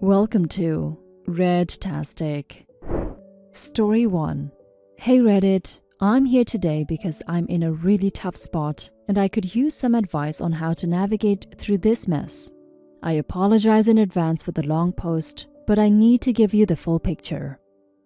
Welcome to Redtastic. Story 1. Hey Reddit, I'm here today because I'm in a really tough spot and I could use some advice on how to navigate through this mess. I apologize in advance for the long post, but I need to give you the full picture.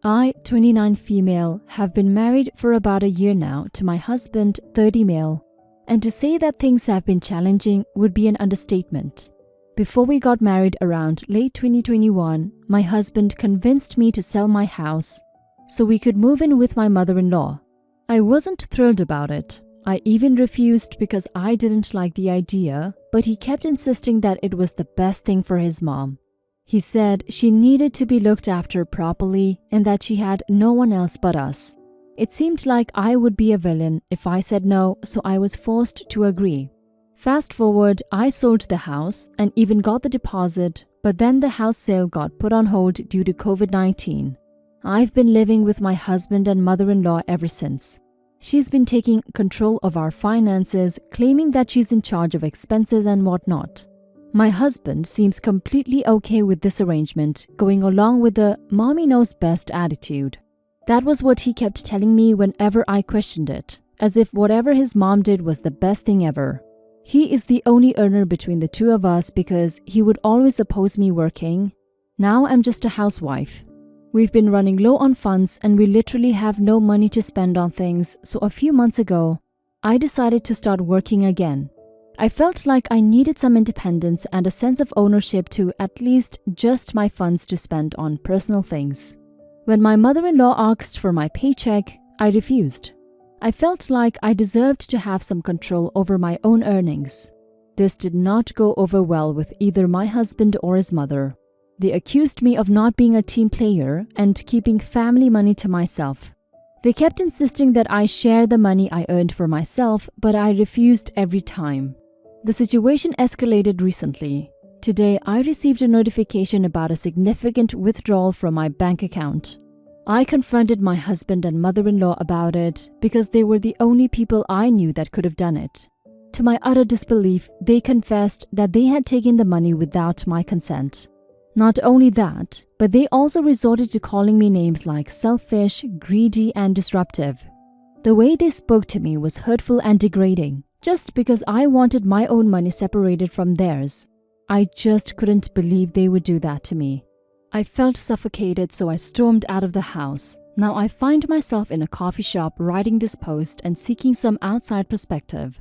I, 29 female, have been married for about a year now to my husband, 30 male, and to say that things have been challenging would be an understatement. Before we got married around late 2021, my husband convinced me to sell my house so we could move in with my mother-in-law. I wasn't thrilled about it. I even refused because I didn't like the idea, but he kept insisting that it was the best thing for his mom. He said she needed to be looked after properly and that she had no one else but us. It seemed like I would be a villain if I said no, so I was forced to agree. Fast forward, I sold the house and even got the deposit, but then the house sale got put on hold due to COVID-19. I've been living with my husband and mother-in-law ever since. She's been taking control of our finances, claiming that she's in charge of expenses and whatnot. My husband seems completely okay with this arrangement, going along with the mommy knows best attitude. That was what he kept telling me whenever I questioned it, as if whatever his mom did was the best thing ever. He is the only earner between the two of us because he would always oppose me working. Now I'm just a housewife. We've been running low on funds and we literally have no money to spend on things, so a few months ago, I decided to start working again. I felt like I needed some independence and a sense of ownership to at least just my funds to spend on personal things. When my mother-in-law asked for my paycheck, I refused. I felt like I deserved to have some control over my own earnings. This did not go over well with either my husband or his mother. They accused me of not being a team player and keeping family money to myself. They kept insisting that I share the money I earned for myself, but I refused every time. The situation escalated recently. Today, I received a notification about a significant withdrawal from my bank account. I confronted my husband and mother-in-law about it because they were the only people I knew that could have done it. To my utter disbelief, they confessed that they had taken the money without my consent. Not only that, but they also resorted to calling me names like selfish, greedy, and disruptive. The way they spoke to me was hurtful and degrading, just because I wanted my own money separated from theirs. I just couldn't believe they would do that to me. I felt suffocated, so I stormed out of the house. Now I find myself in a coffee shop writing this post and seeking some outside perspective.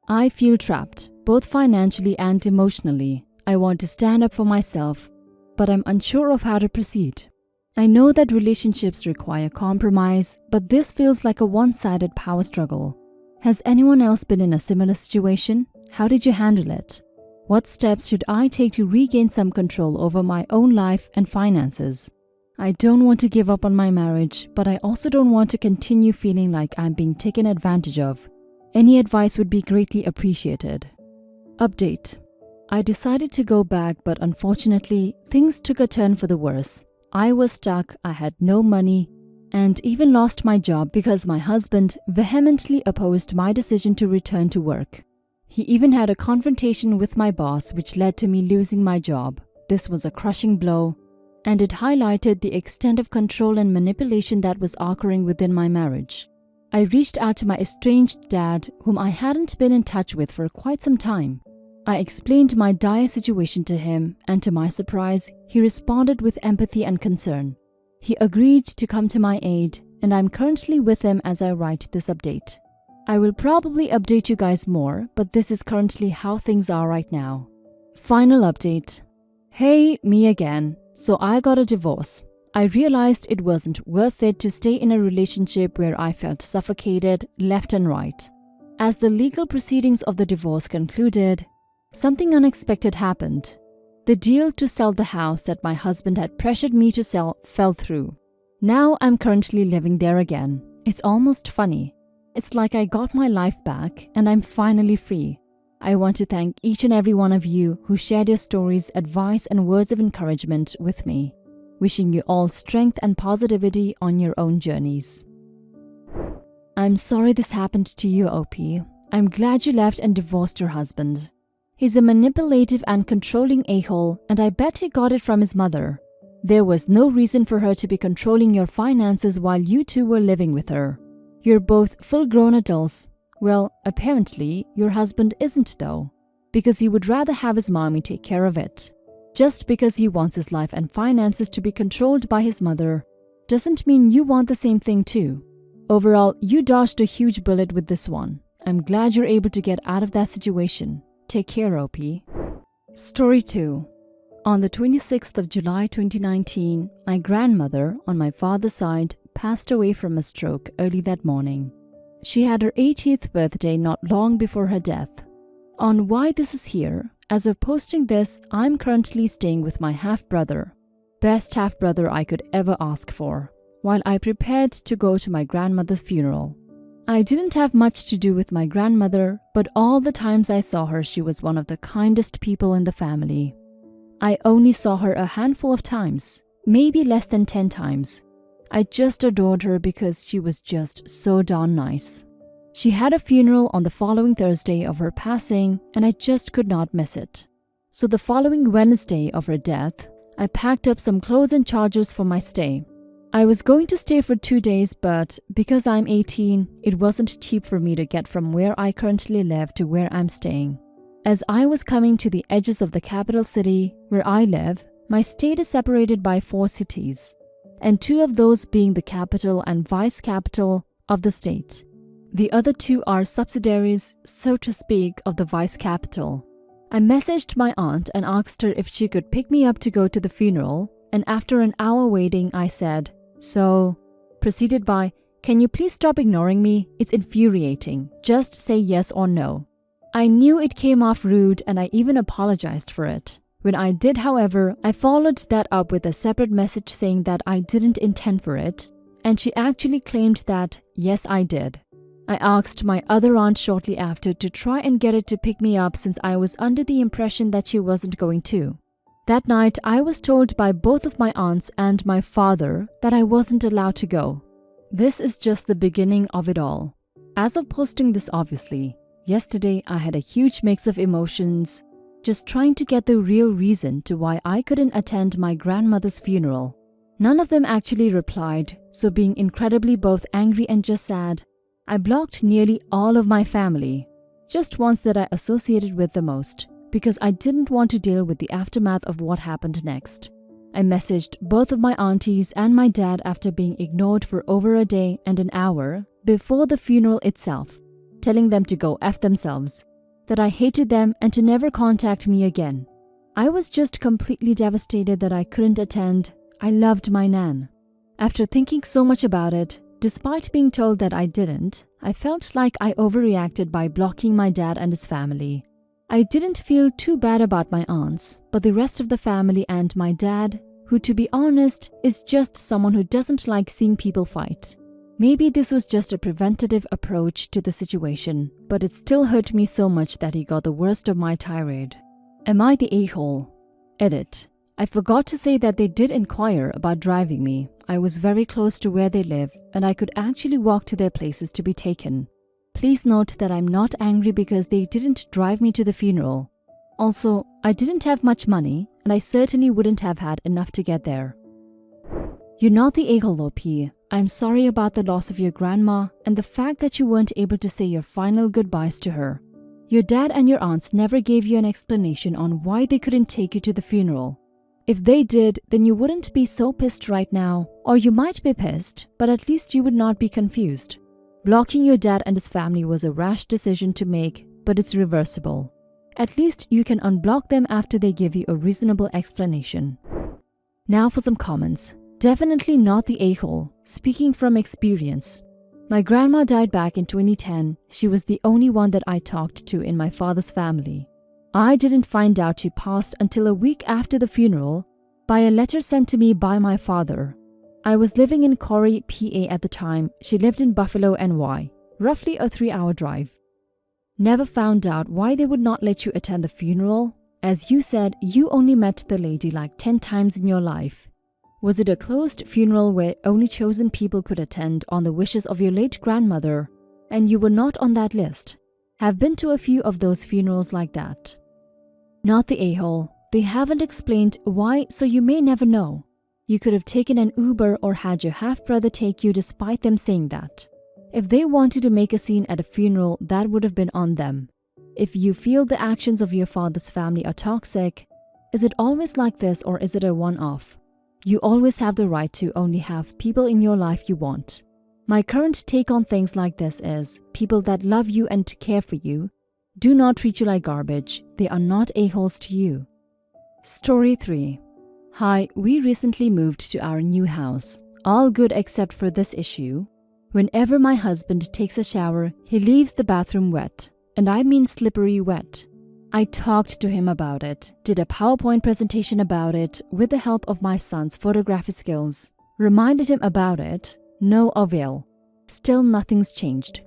I feel trapped, both financially and emotionally. I want to stand up for myself, but I'm unsure of how to proceed. I know that relationships require compromise, but this feels like a one-sided power struggle. Has anyone else been in a similar situation? How did you handle it? What steps should I take to regain some control over my own life and finances? I don't want to give up on my marriage, but I also don't want to continue feeling like I'm being taken advantage of. Any advice would be greatly appreciated. Update. I decided to go back, but unfortunately, things took a turn for the worse. I was stuck, I had no money, and even lost my job because my husband vehemently opposed my decision to return to work. He even had a confrontation with my boss, which led to me losing my job. This was a crushing blow, and it highlighted the extent of control and manipulation that was occurring within my marriage. I reached out to my estranged dad, whom I hadn't been in touch with for quite some time. I explained my dire situation to him, and to my surprise, he responded with empathy and concern. He agreed to come to my aid, and I'm currently with him as I write this update. I will probably update you guys more, but this is currently how things are right now. Final update. Hey, me again. So I got a divorce. I realized it wasn't worth it to stay in a relationship where I felt suffocated left and right. As the legal proceedings of the divorce concluded, something unexpected happened. The deal to sell the house that my husband had pressured me to sell fell through. Now I'm currently living there again. It's almost funny. It's like I got my life back and I'm finally free. I want to thank each and every one of you who shared your stories, advice, and words of encouragement with me. Wishing you all strength and positivity on your own journeys. I'm sorry this happened to you, OP. I'm glad you left and divorced your husband. He's a manipulative and controlling a-hole, and I bet he got it from his mother. There was no reason for her to be controlling your finances while you two were living with her. You're both full-grown adults. Well, apparently, your husband isn't though, because he would rather have his mommy take care of it. Just because he wants his life and finances to be controlled by his mother doesn't mean you want the same thing too. Overall, you dodged a huge bullet with this one. I'm glad you're able to get out of that situation. Take care, OP. Story 2. On the 26th of July 2019, my grandmother on my father's side passed away from a stroke early that morning. She had her 80th birthday not long before her death. On why this is here, as of posting this, I'm currently staying with my half-brother. Best half-brother I could ever ask for, while I prepared to go to my grandmother's funeral. I didn't have much to do with my grandmother, but all the times I saw her, she was one of the kindest people in the family. I only saw her a handful of times, maybe less than 10 times. I just adored her because she was just so darn nice. She had a funeral on the following Thursday of her passing, and I just could not miss it. So the following Wednesday of her death, I packed up some clothes and chargers for my stay. I was going to stay for 2 days, but because I'm 18, it wasn't cheap for me to get from where I currently live to where I'm staying. As I was coming to the edges of the capital city where I live, my state is separated by 4 cities, and 2 of those being the capital and vice capital of the state. The other 2 are subsidiaries, so to speak, of the vice capital. I messaged my aunt and asked her if she could pick me up to go to the funeral, and after an hour waiting, I said, "So," preceded by, "Can you please stop ignoring me? It's infuriating. Just say yes or no." I knew it came off rude and I even apologized for it. When I did, however, I followed that up with a separate message saying that I didn't intend for it, and she actually claimed that, yes, I did. I asked my other aunt shortly after to try and get it to pick me up since I was under the impression that she wasn't going to. That night, I was told by both of my aunts and my father that I wasn't allowed to go. This is just the beginning of it all. As of posting this, obviously, yesterday I had a huge mix of emotions, just trying to get the real reason to why I couldn't attend my grandmother's funeral. None of them actually replied, so being incredibly both angry and just sad, I blocked nearly all of my family, just ones that I associated with the most, because I didn't want to deal with the aftermath of what happened next. I messaged both of my aunties and my dad after being ignored for over a day and an hour before the funeral itself, telling them to go F themselves, that I hated them and to never contact me again. I was just completely devastated that I couldn't attend. I loved my nan. After thinking so much about it, despite being told that I didn't, I felt like I overreacted by blocking my dad and his family. I didn't feel too bad about my aunts, but the rest of the family and my dad, who to be honest, is just someone who doesn't like seeing people fight. Maybe this was just a preventative approach to the situation, but it still hurt me so much that he got the worst of my tirade. Am I the a-hole? Edit. I forgot to say that they did inquire about driving me. I was very close to where they live, and I could actually walk to their places to be taken. Please note that I'm not angry because they didn't drive me to the funeral. Also, I didn't have much money, and I certainly wouldn't have had enough to get there. You're not the a-hole, OP. I'm sorry about the loss of your grandma and the fact that you weren't able to say your final goodbyes to her. Your dad and your aunts never gave you an explanation on why they couldn't take you to the funeral. If they did, then you wouldn't be so pissed right now, or you might be pissed, but at least you would not be confused. Blocking your dad and his family was a rash decision to make, but it's reversible. At least you can unblock them after they give you a reasonable explanation. Now for some comments. Definitely not the a-hole, speaking from experience. My grandma died back in 2010. She was the only one that I talked to in my father's family. I didn't find out she passed until a week after the funeral by a letter sent to me by my father. I was living in Corrie, PA at the time. She lived in Buffalo, NY, roughly a 3-hour drive. Never found out why they would not let you attend the funeral. As you said, you only met the lady like 10 times in your life. Was it a closed funeral where only chosen people could attend on the wishes of your late grandmother, and you were not on that list? Have been to a few of those funerals like that. Not the a-hole. They haven't explained why, so you may never know. You could have taken an Uber or had your half-brother take you despite them saying that. If they wanted to make a scene at a funeral, that would have been on them. If you feel the actions of your father's family are toxic, is it always like this or is it a one-off? You always have the right to only have people in your life you want. My current take on things like this is, people that love you and care for you do not treat you like garbage. They are not a-holes to you. Story 3. Hi, we recently moved to our new house. All good except for this issue. Whenever my husband takes a shower, he leaves the bathroom wet. And I mean slippery wet. I talked to him about it, did a PowerPoint presentation about it with the help of my son's photography skills, reminded him about it, no avail. Still nothing's changed.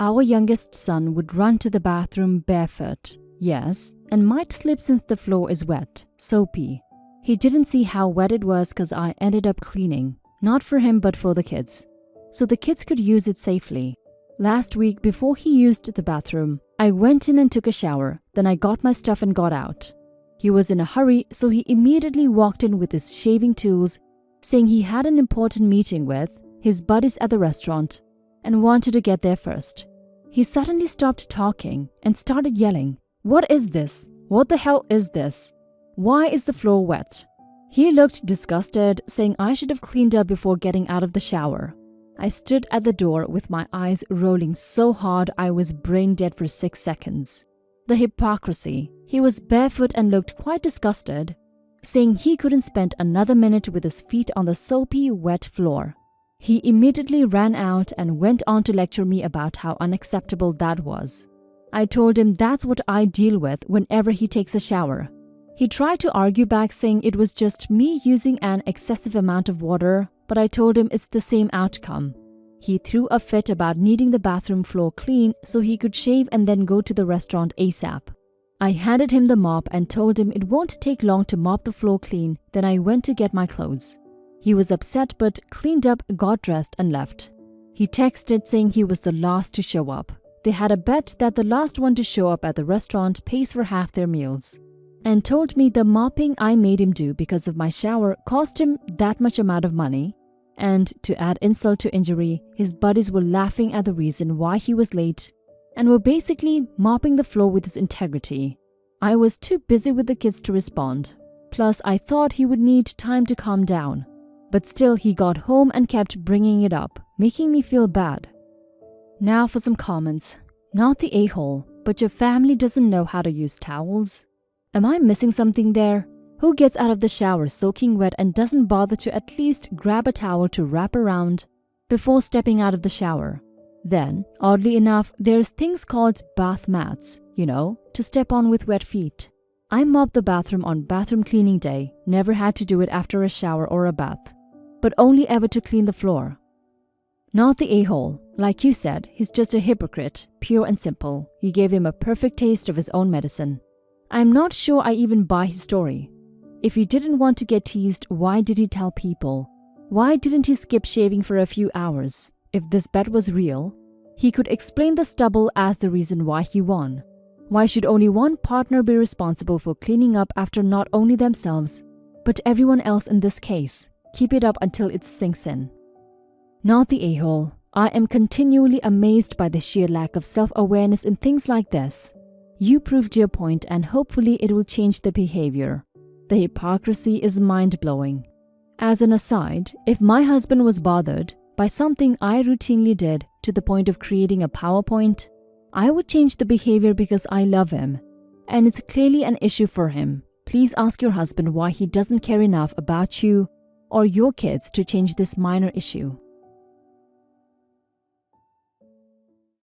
Our youngest son would run to the bathroom barefoot, yes, and might slip since the floor is wet, soapy. He didn't see how wet it was because I ended up cleaning, not for him but for the kids, so the kids could use it safely. Last week, before he used the bathroom, I went in and took a shower, then I got my stuff and got out. He was in a hurry, so he immediately walked in with his shaving tools, saying he had an important meeting with his buddies at the restaurant and wanted to get there first. He suddenly stopped talking and started yelling, "What is this? What the hell is this? Why is the floor wet?" He looked disgusted, saying I should have cleaned up before getting out of the shower. I stood at the door with my eyes rolling so hard I was brain dead for 6 seconds. The hypocrisy. He was barefoot and looked quite disgusted, saying he couldn't spend another minute with his feet on the soapy, wet floor. He immediately ran out and went on to lecture me about how unacceptable that was. I told him that's what I deal with whenever he takes a shower. He tried to argue back, saying it was just me using an excessive amount of water, but I told him it's the same outcome. He threw a fit about needing the bathroom floor clean so he could shave and then go to the restaurant ASAP. I handed him the mop and told him it won't take long to mop the floor clean, then I went to get my clothes. He was upset but cleaned up, got dressed and left. He texted saying he was the last to show up. They had a bet that the last one to show up at the restaurant pays for half their meals. And told me the mopping I made him do because of my shower cost him that much amount of money. And to add insult to injury, his buddies were laughing at the reason why he was late and were basically mopping the floor with his integrity. I was too busy with the kids to respond. Plus, I thought he would need time to calm down. But still, he got home and kept bringing it up, making me feel bad. Now for some comments. Not the a-hole, but your family doesn't know how to use towels? Am I missing something there? Who gets out of the shower soaking wet and doesn't bother to at least grab a towel to wrap around before stepping out of the shower? Then, oddly enough, there's things called bath mats, to step on with wet feet. I mopped the bathroom on bathroom cleaning day, never had to do it after a shower or a bath, but only ever to clean the floor. Not the a-hole. Like you said, he's just a hypocrite, pure and simple. You gave him a perfect taste of his own medicine. I'm not sure I even buy his story. If he didn't want to get teased, why did he tell people? Why didn't he skip shaving for a few hours? If this bet was real, he could explain the stubble as the reason why he won. Why should only one partner be responsible for cleaning up after not only themselves, but everyone else in this case? Keep it up until it sinks in. Not the a-hole. I am continually amazed by the sheer lack of self-awareness in things like this. You proved your point and hopefully it will change the behavior. The hypocrisy is mind-blowing. As an aside, if my husband was bothered by something I routinely did to the point of creating a PowerPoint, I would change the behavior because I love him. And it's clearly an issue for him. Please ask your husband why he doesn't care enough about you or your kids to change this minor issue.